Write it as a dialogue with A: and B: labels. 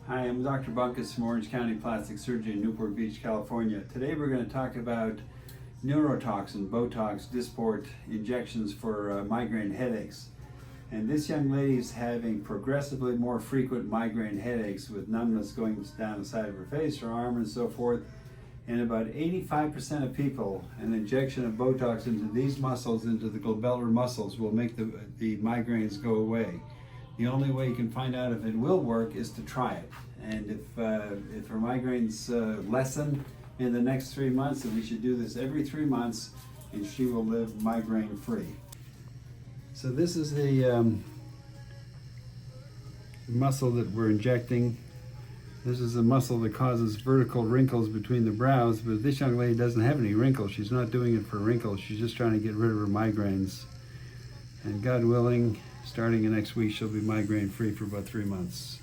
A: Hi, I'm Dr. Bunkis from Orange County Plastic Surgery in Newport Beach, California. Today we're going to talk about neurotoxin, Botox, Dysport injections for migraine headaches. And this young lady is having progressively more frequent migraine headaches with numbness going down the side of her face, her arm, and so forth. And about 85% of people, an injection of Botox into these muscles, into the glabellar muscles, will make the migraines go away. The only way you can find out if it will work is to try it. And if her migraines lessen in the next 3 months, then we should do this every 3 months, and she will live migraine-free. So this is the muscle that we're injecting. This is the muscle that causes vertical wrinkles between the brows, but this young lady doesn't have any wrinkles. She's not doing it for wrinkles. She's just trying to get rid of her migraines. And God willing, starting next week, she'll be migraine-free for about 3 months.